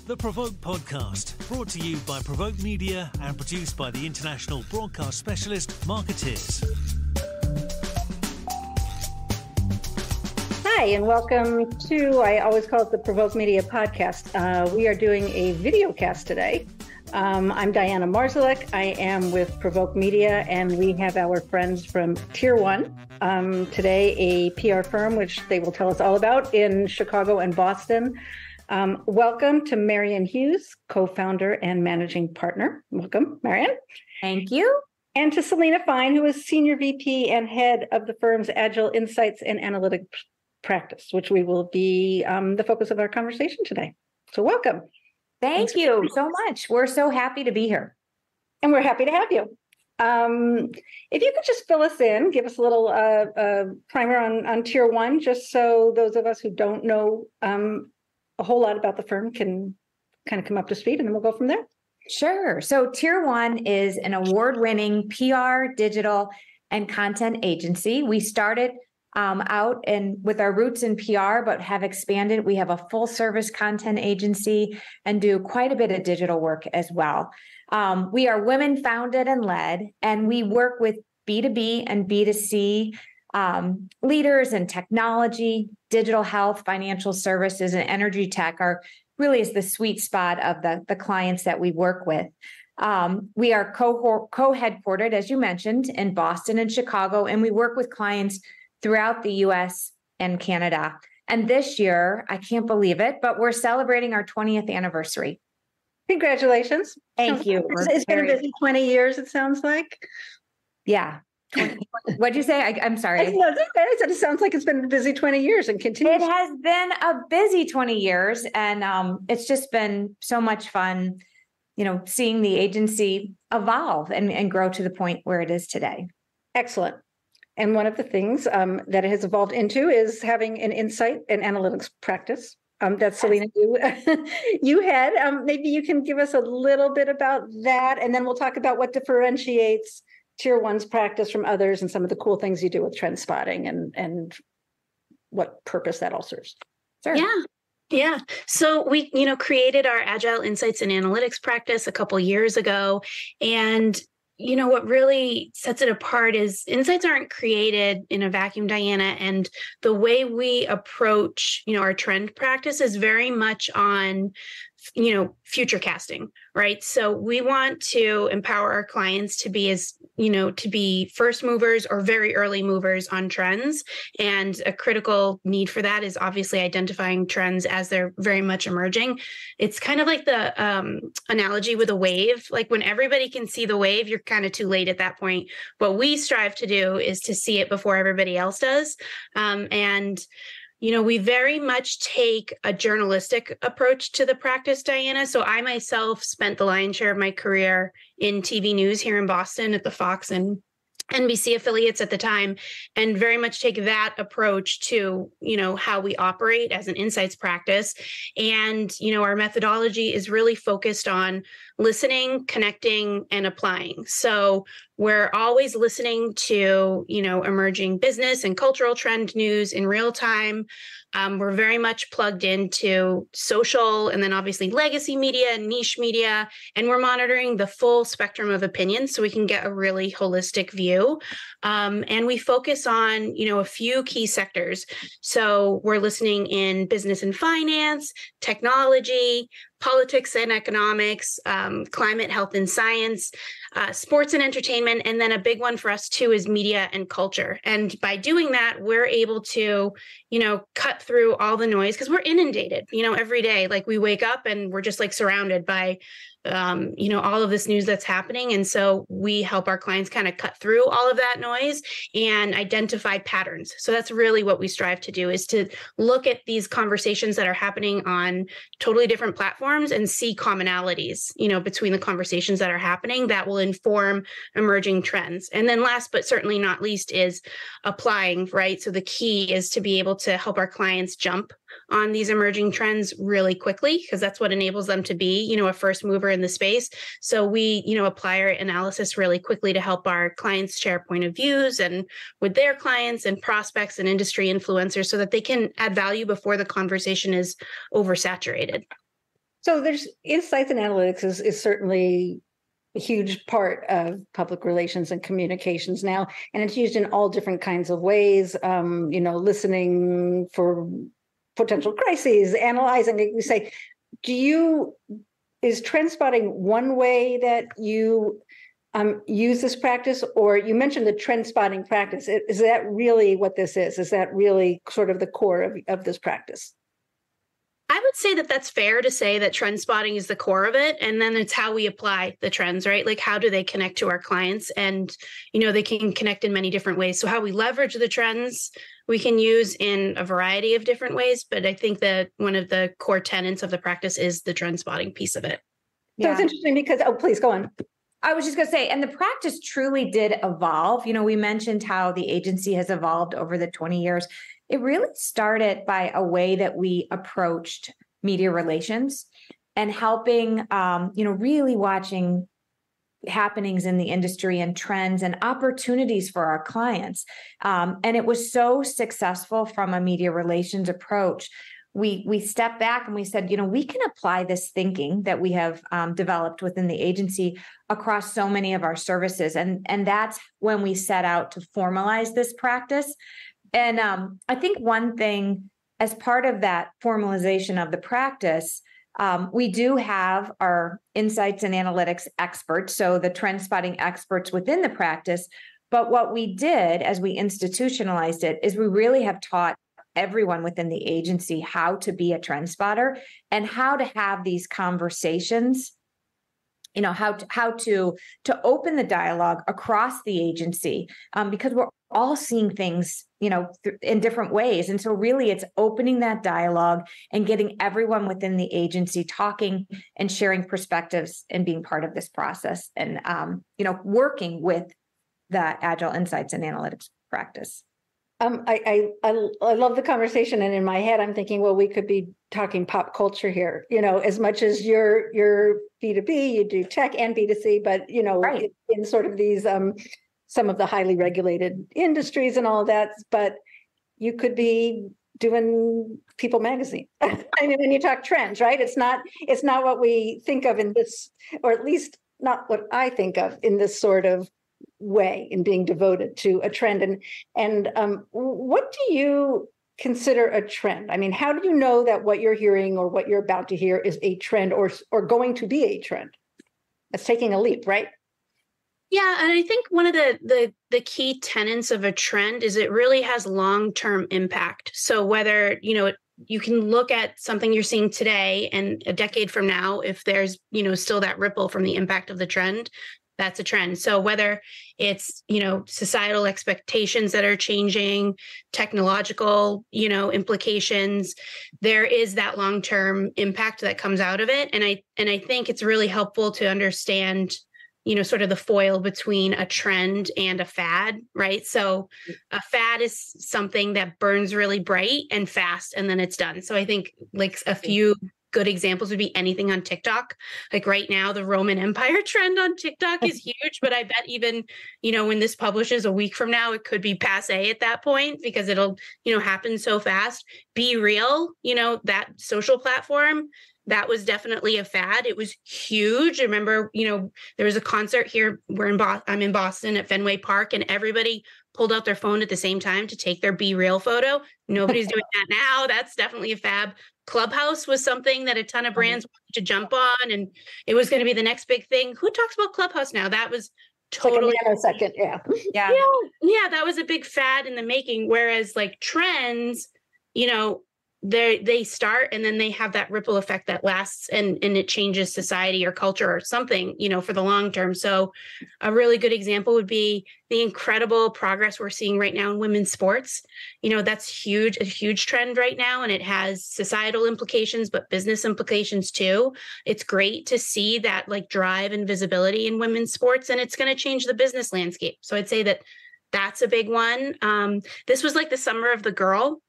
The Provoke Podcast, brought to you by Provoke Media and produced by the international broadcast specialist Marketeers. Hi, and welcome to, I always call it the Provoke Media Podcast. We are doing a video cast today. I'm Diana Marzalek. I am with Provoke Media, and we have our friends from Tier 1. Today, a PR firm, which they will tell us all about in Chicago and Boston. Welcome to Marian Hughes, co-founder and managing partner. Welcome, Marian. Thank you. And to Celina Fine, who is Senior VP and head of the firm's Agile Insights and Analytics practice, which we will be the focus of our conversation today. So welcome. Thank you so much. We're so happy to be here. And we're happy to have you. If you could just fill us in, give us a little primer on Tier 1, just so those of us who don't know a whole lot about the firm can kind of come up to speed, and then we'll go from there. Sure. So Tier 1 is an award-winning PR, digital, and content agency. We started out with our roots in PR, but have expanded. We have a full-service content agency and do quite a bit of digital work as well. We are women-founded and led, and we work with B2B and B2C leaders in technology, digital health, financial services, and energy tech really is the sweet spot of the clients that we work with. We are co-headquartered, as you mentioned, in Boston and Chicago, and we work with clients throughout the US and Canada. And this year, I can't believe it, but we're celebrating our 20th anniversary. Congratulations. Thank you. It's been a busy 20 years, it sounds like. Yeah. What'd you say? I'm sorry. I said it sounds like it's been a busy 20 years and continues. It has been a busy 20 years, and it's just been so much fun, seeing the agency evolve and grow to the point where it is today. Excellent. And one of the things that it has evolved into is having an insight and analytics practice. That's Celina, you had. Maybe you can give us a little bit about that, and then we'll talk about what differentiates Tier 1's practice from others and some of the cool things you do with Trendspotting and what purpose that all serves. Sure. Yeah. So we, created our Agile Insights and Analytics practice a couple years ago. And what really sets it apart is insights aren't created in a vacuum, Diana. And the way we approach, our trend practice is very much on, future casting, right? So we want to empower our clients to be to be first movers or very early movers on trends. And a critical need for that is obviously identifying trends as they're very much emerging. It's kind of like the analogy with a wave. Like when everybody can see the wave, you're kind of too late at that point. What we strive to do is to see it before everybody else does. We very much take a journalistic approach to the practice, Diana. So I myself spent the lion's share of my career in TV news here in Boston at the Fox and NBC affiliates at the time, and very much take that approach to, how we operate as an insights practice. And, our methodology is really focused on listening, connecting, and applying. So we're always listening to, emerging business and cultural trend news in real time. We're very much plugged into social and then obviously legacy media and niche media. And we're monitoring the full spectrum of opinions so we can get a really holistic view. And we focus on, a few key sectors. So we're listening in business and finance, technology, politics and economics, climate, health and science, sports and entertainment. And then a big one for us too is media and culture. And by doing that, we're able to, cut through all the noise because we're inundated, every day. Like we wake up and we're just like surrounded by all of this news that's happening. And so we help our clients kind of cut through all of that noise and identify patterns. So that's really what we strive to do, is to look at these conversations that are happening on totally different platforms and see commonalities, between the conversations that are happening that will inform emerging trends. And then last, but certainly not least, is applying, right? So the key is to be able to help our clients jump on these emerging trends really quickly, because that's what enables them to be, a first mover in the space. So we, apply our analysis really quickly to help our clients share point of views and with their clients and prospects and industry influencers so that they can add value before the conversation is oversaturated. So there's insights and analytics is certainly a huge part of public relations and communications now, and it's used in all different kinds of ways. Listening for potential crises, analyzing. You say, is trend spotting one way that you use this practice, or you mentioned the trend spotting practice? Is that really what this is? Is that really sort of the core of this practice? I would say that that's fair to say that trend spotting is the core of it. And then it's how we apply the trends, right? Like, how do they connect to our clients? And, they can connect in many different ways. So how we leverage the trends, we can use in a variety of different ways. But I think that one of the core tenets of the practice is the trend spotting piece of it. So it's interesting because, please go on. I was just going to say, and the practice truly did evolve. We mentioned how the agency has evolved over the 20 years. It really started by a way that we approached media relations and helping, really watching happenings in the industry and trends and opportunities for our clients. And it was so successful from a media relations approach. We stepped back and we said, we can apply this thinking that we have developed within the agency across so many of our services. And that's when we set out to formalize this practice. And I think one thing, as part of that formalization of the practice, we do have our insights and analytics experts, so the trend spotting experts within the practice. But what we did as we institutionalized it is we really have taught everyone within the agency how to be a trend spotter and how to have these conversations, how to open the dialogue across the agency, because we're all seeing things, in different ways. And so really it's opening that dialogue and getting everyone within the agency talking and sharing perspectives and being part of this process and, working with the Agile Insights and Analytics practice. I love the conversation, and in my head, I'm thinking, well, we could be talking pop culture here. As much as you're B2B, you do tech and B2C, but right. in sort of these some of the highly regulated industries and all of that. But you could be doing People magazine. I mean, when you talk trends, right? It's not what we think of in this, or at least not what I think of in this sort of way in being devoted to a trend. And what do you consider a trend? I mean, how do you know that what you're hearing or what you're about to hear is a trend or going to be a trend? That's taking a leap, right? Yeah, and I think one of the key tenets of a trend is it really has long-term impact. So whether, you can look at something you're seeing today and a decade from now, if there's, still that ripple from the impact of the trend, that's a trend. So whether it's, societal expectations that are changing, technological, implications, there is that long-term impact that comes out of it. And I think it's really helpful to understand, sort of the foil between a trend and a fad, right? So a fad is something that burns really bright and fast, and then it's done. So I think like a few good examples would be anything on TikTok. Like right now, the Roman Empire trend on TikTok is huge, but I bet even, when this publishes a week from now, it could be passé at that point because it'll, happen so fast. Be Real, that social platform, that was definitely a fad. It was huge. I remember, there was a concert here. I'm in Boston at Fenway Park, and everybody pulled out their phone at the same time to take their Be Real photo. Nobody's doing that now. That's definitely a fad. Clubhouse was something that a ton of brands wanted to jump on, and it was going to be the next big thing. Who talks about Clubhouse now? That was totally like a nanosecond. Yeah. That was a big fad in the making. Whereas like trends, they start and then they have that ripple effect that lasts and it changes society or culture or something, for the long term. So a really good example would be the incredible progress we're seeing right now in women's sports. That's huge, a huge trend right now, and it has societal implications, but business implications too. It's great to see that like drive and visibility in women's sports, and it's going to change the business landscape. So I'd say that that's a big one. This was like the summer of the girl,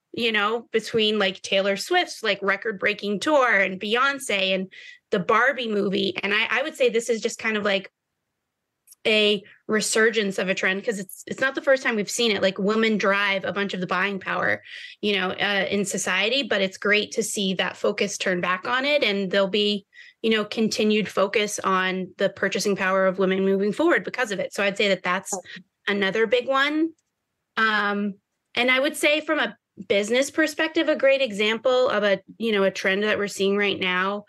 between like Taylor Swift's like record-breaking tour and Beyonce and the Barbie movie. And I would say this is just kind of like a resurgence of a trend, because it's not the first time we've seen it. Like, women drive a bunch of the buying power, in society, but it's great to see that focus turn back on it, and there'll be, continued focus on the purchasing power of women moving forward because of it. So I'd say that that's another big one. And I would say from a business perspective, a great example of a trend that we're seeing right now,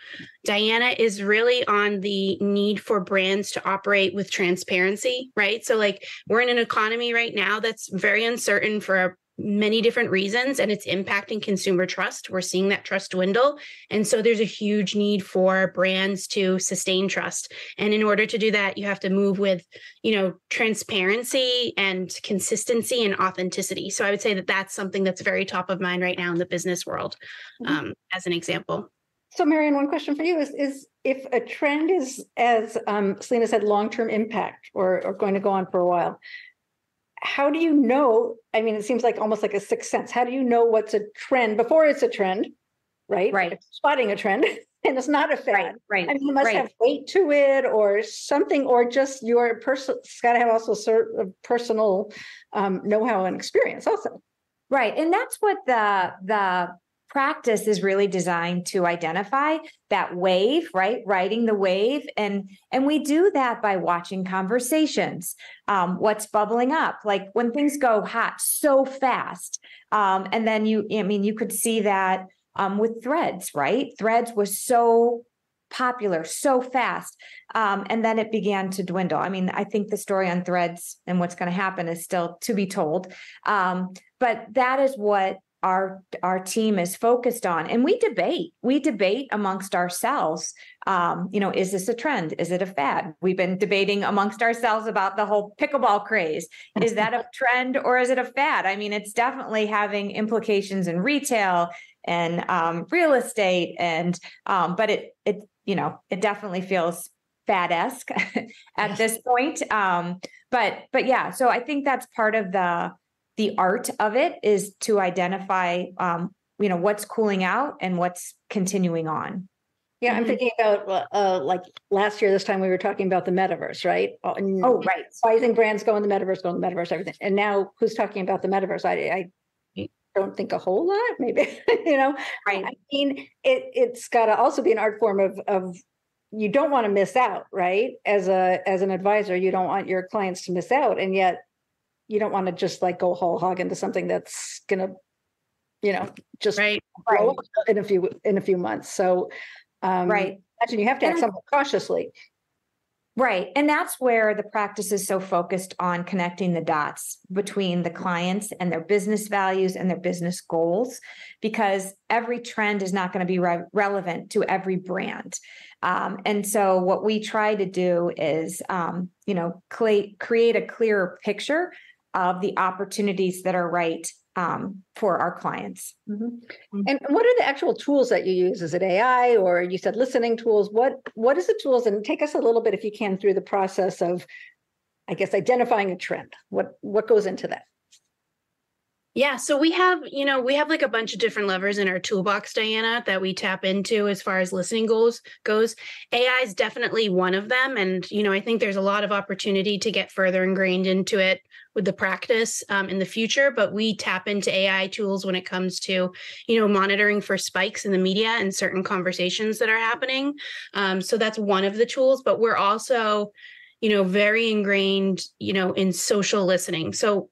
Diana, is really on the need for brands to operate with transparency, right? So like, we're in an economy right now that's very uncertain for many different reasons, and it's impacting consumer trust. We're seeing that trust dwindle. And so there's a huge need for brands to sustain trust. And in order to do that, you have to move with, transparency and consistency and authenticity. So I would say that that's something that's very top of mind right now in the business world, as an example. So Marian, one question for you is if a trend is, as Celina said, long-term impact or going to go on for a while, how do you know? I mean, it seems like almost like a sixth sense. How do you know what's a trend before it's a trend, right? Right. Spotting a trend and it's not a fad. Right. I mean, you must have weight to it or something, or just your person. It's got to have also sort of personal know-how and experience also. Right. And that's what the practice is really designed to identify, that wave, right? Riding the wave. And we do that by watching conversations, what's bubbling up, like when things go hot so fast. And then you could see that with Threads, right? Threads was so popular so fast. And then it began to dwindle. I mean, I think the story on Threads and what's going to happen is still to be told. But that is what our team is focused on. And we debate amongst ourselves. Is this a trend? Is it a fad? We've been debating amongst ourselves about the whole pickleball craze. Is that a trend or is it a fad? I mean, it's definitely having implications in retail and real estate. And, but it definitely feels fad-esque at this point. But yeah, so I think that's part of the art of it, is to identify, what's cooling out and what's continuing on. Yeah, I'm thinking about like last year, this time we were talking about the metaverse, right? Oh, right. Rising brands go in the metaverse, everything. And now who's talking about the metaverse? I don't think a whole lot, maybe, Right. I mean, it's got to also be an art form of you don't want to miss out, right? As an advisor, you don't want your clients to miss out. And yet, you don't want to just like go whole hog into something that's gonna, just grow in a few months. So, imagine you have to act somewhat cautiously. Right, and that's where the practice is so focused on connecting the dots between the clients and their business values and their business goals, because every trend is not going to be relevant to every brand. And so, what we try to do is, create a clearer picture of the opportunities that are right for our clients. Mm-hmm. And what are the actual tools that you use? Is it AI, or you said listening tools? What is the tools? And take us a little bit, if you can, through the process of, I guess, identifying a trend. What goes into that? Yeah, so we have like a bunch of different levers in our toolbox, Diana, that we tap into as far as listening goes. AI is definitely one of them. And, I think there's a lot of opportunity to get further ingrained into it with the practice in the future. But we tap into AI tools when it comes to, monitoring for spikes in the media and certain conversations that are happening. So that's one of the tools. But we're also, very ingrained, in social listening. So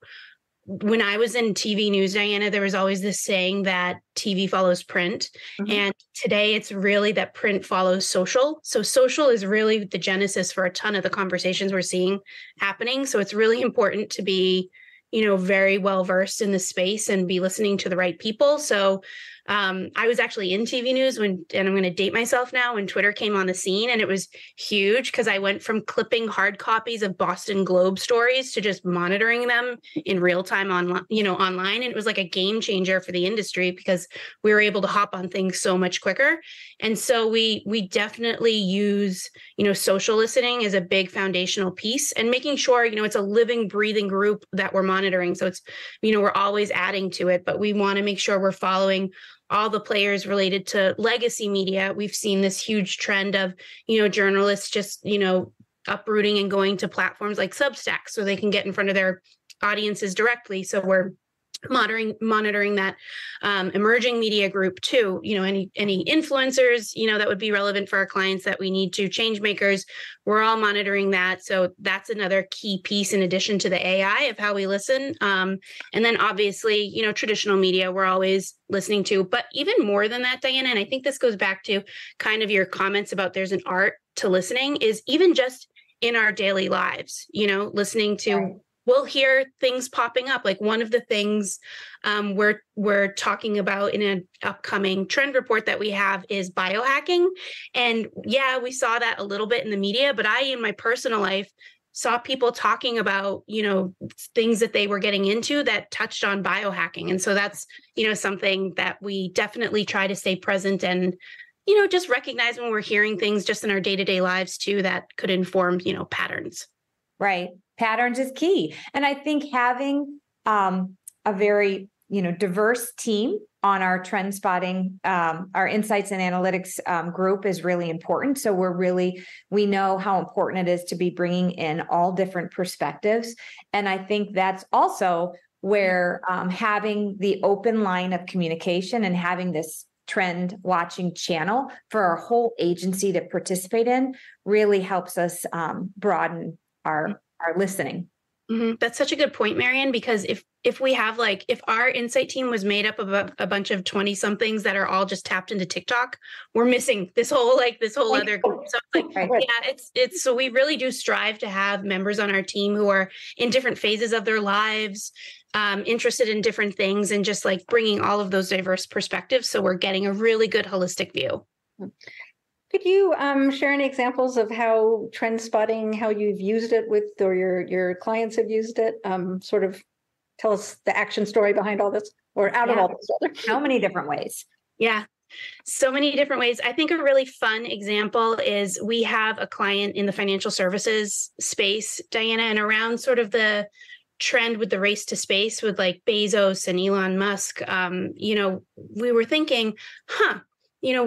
when I was in TV news, Diana, there was always this saying that TV follows print. Mm-hmm. And today it's really that print follows social. So social is really the genesis for a ton of the conversations we're seeing happening. So it's really important to be, very well versed in the space and be listening to the right people. So I was actually in TV news and I'm going to date myself now, when Twitter came on the scene, and it was huge because I went from clipping hard copies of Boston Globe stories to just monitoring them in real time online, And it was like a game changer for the industry because we were able to hop on things so much quicker. And so we definitely use, social listening as a big foundational piece, and making sure, it's a living, breathing group that we're monitoring. So it's, we're always adding to it, but we want to make sure we're following all the players related to legacy media. We've seen this huge trend of, journalists just, uprooting and going to platforms like Substack so they can get in front of their audiences directly. So we're monitoring that emerging media group too. Any influencers, that would be relevant for our clients that we need to, change makers. We're all monitoring that. So that's another key piece in addition to the AI of how we listen. And then obviously, traditional media, we're always listening to, but even more than that, Diana, and I think this goes back to kind of your comments about there's an art to listening, is even just in our daily lives, listening to, right. We'll hear things popping up. Like one of the things we're talking about in an upcoming trend report that we have is biohacking. And yeah, we saw that a little bit in the media, but I, in my personal life, saw people talking about, things that they were getting into that touched on biohacking. And so that's, something that we definitely try to stay present and, just recognize when we're hearing things just in our day-to-day lives too, that could inform, patterns. Right. Patterns is key. And I think having a very, diverse team on our Trendspotting, our insights and analytics group is really important. So we know how important it is to be bringing in all different perspectives. And I think that's also where having the open line of communication and having this trend watching channel for our whole agency to participate in really helps us broaden our listening. Mm-hmm. That's such a good point, Marian, because if we have if our insight team was made up of a bunch of 20 somethings that are all just tapped into TikTok, we're missing this whole other group. So it's so we really do strive to have members on our team who are in different phases of their lives, interested in different things, and just bringing all of those diverse perspectives. So we're getting a really good holistic view. Could you share any examples of how Trendspotting, how you've used it with, or your clients have used it? Sort of tell us the action story behind all this, or out of all this. So many different ways. Yeah, so many different ways. I think a really fun example is we have a client in the financial services space, Diana, and around sort of the trend with the race to space with Bezos and Elon Musk. We were thinking,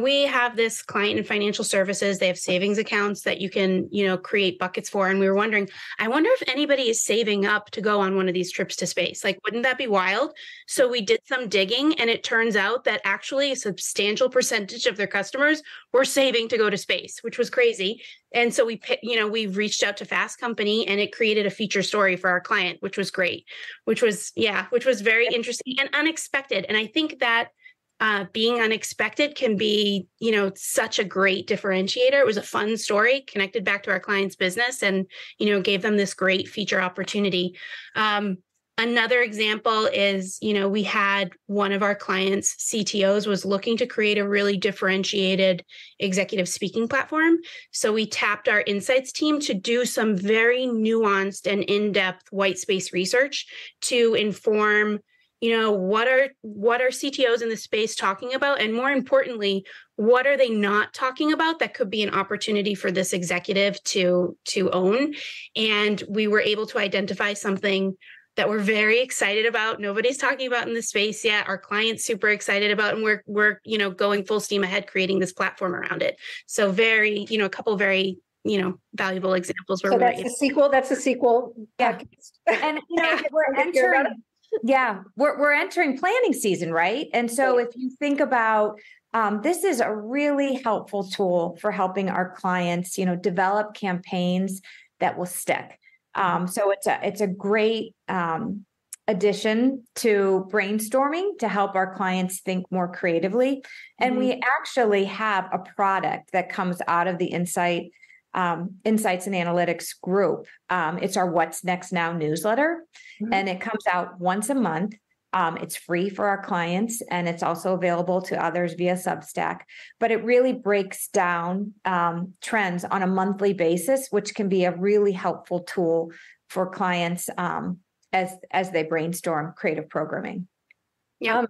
we have this client in financial services. They have savings accounts that you can, create buckets for. And we were wondering, I wonder if anybody is saving up to go on one of these trips to space. Wouldn't that be wild? So we did some digging, and it turns out that actually a substantial percentage of their customers were saving to go to space, which was crazy. And so we reached out to Fast Company, and it created a feature story for our client, which was great, which was very interesting and unexpected. And I think that being unexpected can be, such a great differentiator. It was a fun story, connected back to our client's business, and, gave them this great feature opportunity. Another example is, we had one of our clients' CTOs was looking to create a really differentiated executive speaking platform. So we tapped our insights team to do some very nuanced and in-depth white space research to inform what are CTOs in the space talking about? And more importantly, what are they not talking about that could be an opportunity for this executive to own? And we were able to identify something that we're very excited about. Nobody's talking about in the space yet. Our client's super excited about, and we're going full steam ahead creating this platform around it. So a couple very valuable examples where that's the sequel. That's the sequel. Yeah. And we're entering. Yeah, we're entering planning season, right? And so if you think about, this is a really helpful tool for helping our clients, develop campaigns that will stick. So it's a great addition to brainstorming to help our clients think more creatively. And we actually have a product that comes out of the insights and analytics group. It's our What's Next Now newsletter, and it comes out once a month. It's free for our clients, and it's also available to others via Substack, but it really breaks down trends on a monthly basis, which can be a really helpful tool for clients as they brainstorm creative programming. Yeah.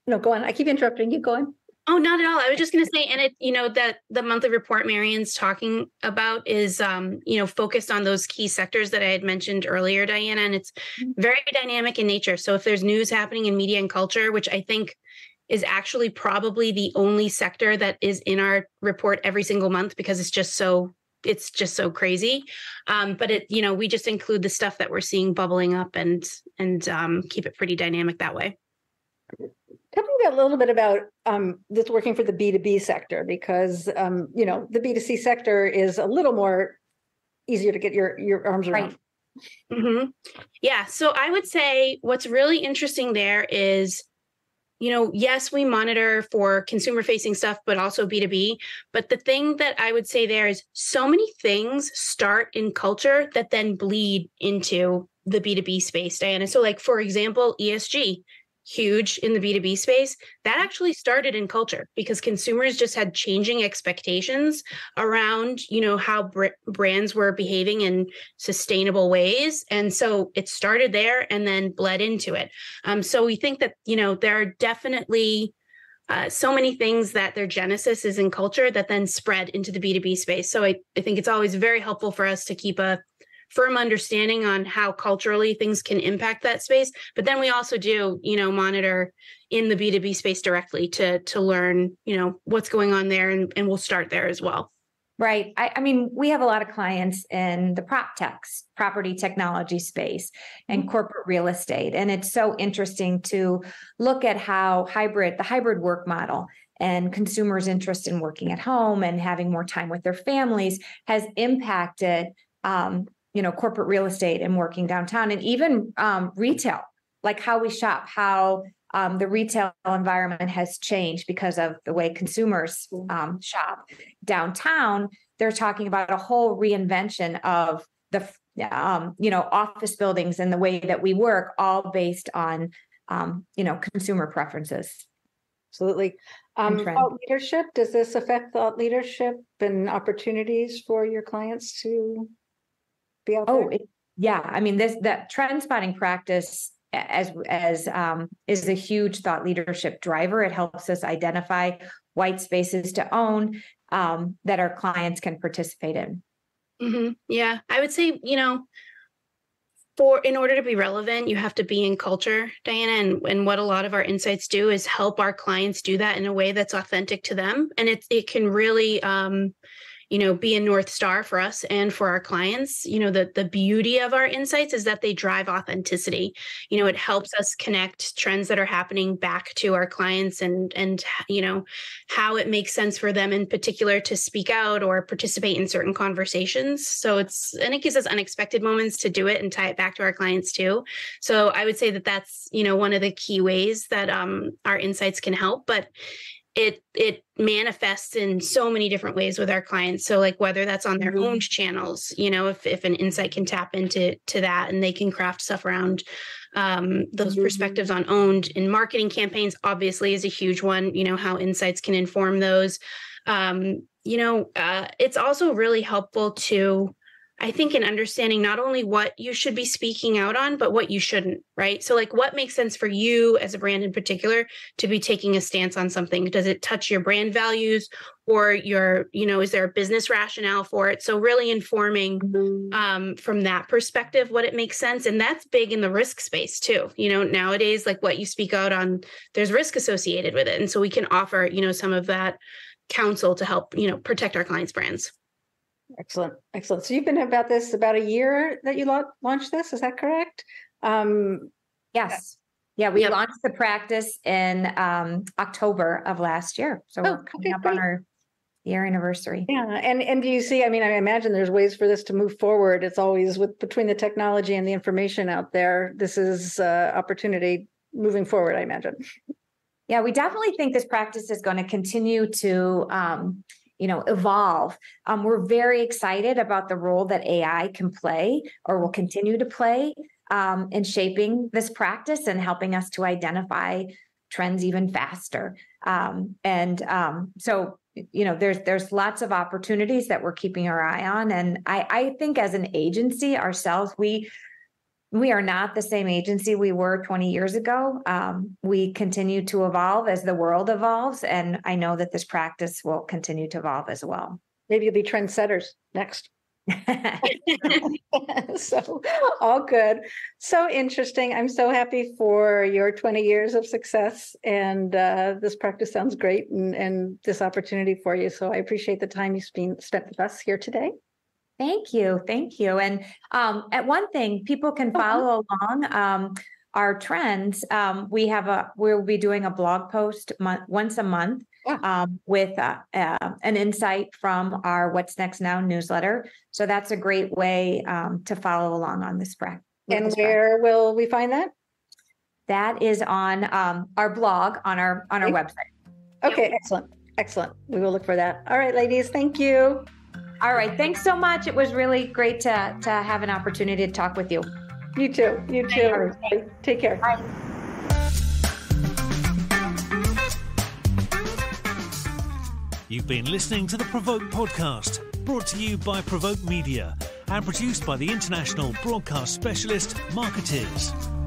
No, go on. I keep interrupting you. Go on. Oh, not at all. I was just going to say, and it, that the monthly report Marian's talking about is, focused on those key sectors that I had mentioned earlier, Diana, and it's very dynamic in nature. So if there's news happening in media and culture, which I think is actually probably the only sector that is in our report every single month because it's just so it's just so crazy. But we just include the stuff that we're seeing bubbling up and keep it pretty dynamic that way. Tell me a little bit about this working for the B2B sector, because, the B2C sector is a little more easier to get your arms around. Right. Mm-hmm. Yeah. So I would say what's really interesting there is, yes, we monitor for consumer facing stuff, but also B2B. But the thing that I would say there is so many things start in culture that then bleed into the B2B space, Diana. So like, for example, ESG, huge in the B2B space. That actually started in culture because consumers just had changing expectations around, how brands were behaving in sustainable ways. And so it started there and then bled into it. So we think that, there are definitely so many things that their genesis is in culture that then spread into the B2B space. So I think it's always very helpful for us to keep a firm understanding on how culturally things can impact that space. But then we also do, monitor in the B2B space directly to learn, what's going on there. And we'll start there as well. Right. I mean, we have a lot of clients in the prop techs, property technology space and corporate real estate. And it's so interesting to look at how the hybrid work model and consumers' interest in working at home and having more time with their families has impacted corporate real estate and working downtown, and even retail, like how we shop, how the retail environment has changed because of the way consumers shop. Downtown, they're talking about a whole reinvention of the office buildings and the way that we work, all based on consumer preferences. Absolutely. Thought leadership, does this affect thought leadership and opportunities for your clients to be out there? Yeah. I mean, that trend spotting practice as is a huge thought leadership driver. It helps us identify white spaces to own that our clients can participate in. Mm-hmm. Yeah, I would say, in order to be relevant, you have to be in culture, Diana. And what a lot of our insights do is help our clients do that in a way that's authentic to them. And it can really be a North Star for us and for our clients. The beauty of our insights is that they drive authenticity. It helps us connect trends that are happening back to our clients and how it makes sense for them in particular to speak out or participate in certain conversations. So it gives us unexpected moments to do it and tie it back to our clients too. So I would say that that's, one of the key ways that our insights can help, but it manifests in so many different ways with our clients. So like whether that's on their owned channels, if an insight can tap into that and they can craft stuff around those perspectives on owned in marketing campaigns, obviously is a huge one, how insights can inform those. It's also really helpful to, I think, in understanding not only what you should be speaking out on, but what you shouldn't, right? So like what makes sense for you as a brand in particular to be taking a stance on something? Does it touch your brand values or is there a business rationale for it? So really informing from that perspective, what it makes sense. And that's big in the risk space too. Nowadays, like what you speak out on, there's risk associated with it. And so we can offer, some of that counsel to help, protect our clients' brands. Excellent. So you've been about a year that you launched this, is that correct? Yes. Yeah, we launched the practice in October of last year. So we're coming up on our year anniversary. Yeah. And do you see, I imagine there's ways for this to move forward. It's always between the technology and the information out there, this is opportunity moving forward, I imagine. Yeah, we definitely think this practice is going to continue to evolve. We're very excited about the role that AI can play or will continue to play in shaping this practice and helping us to identify trends even faster. So there's lots of opportunities that we're keeping our eye on. And I think as an agency ourselves, we are not the same agency we were 20 years ago. We continue to evolve as the world evolves. And I know that this practice will continue to evolve as well. Maybe you'll be trendsetters next. So all good. So interesting. I'm so happy for your 20 years of success. And this practice sounds great and this opportunity for you. So I appreciate the time you spent with us here today. Thank you. Thank you. And at one thing, people can follow along our trends. We'll be doing a blog post once a month with an insight from our What's Next Now newsletter. So that's a great way to follow along on this practice. And where will we find that? That is on our blog on our website. Okay, excellent. Excellent. We will look for that. All right, ladies, thank you. All right. Thanks so much. It was really great to have an opportunity to talk with you. You too. You too. Take care. Bye. You've been listening to the Provoke podcast, brought to you by Provoke Media and produced by the international broadcast specialist Marketeers.